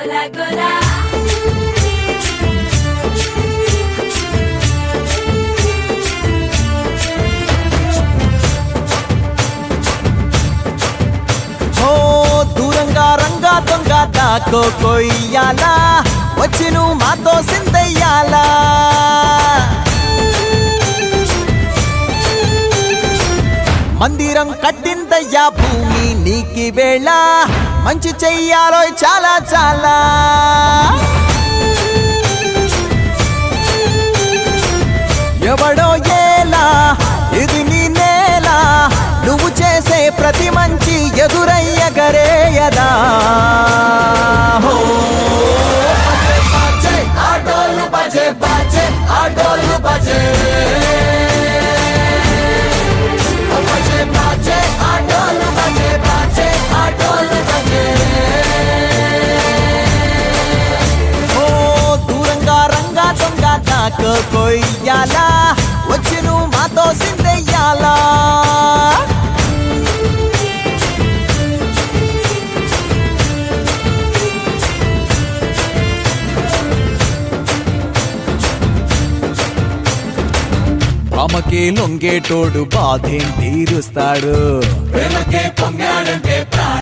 గోలా గోలా దూరంగా రంగా దొంగ దాకో కొయ్యాలా వచ్చి నువ్వు మాతో సిందయ్యాలా మందిరం కట్టిందయ్యా భూమి నీకి వేళ మంచి చెయ్యాలో చాలా చాలా ఎవడో ఏలా ఇది నీ నేల నువ్వు చేసే ప్రతి మంచి ఎదురయ్యగరేయదా ఆటోలు బజే బజే ఆటోలు బజే బజే బజే ఆటోలు బజే బజే ఆటోలు బజే దూరంగా రంగా దొంగ నాకు కొయ్యాలా వచ్చి నువ్వు మాతో సిందెయ్యాలా ప్రేమకే లొంగేటోడు బాధేం తీరుస్తాడు.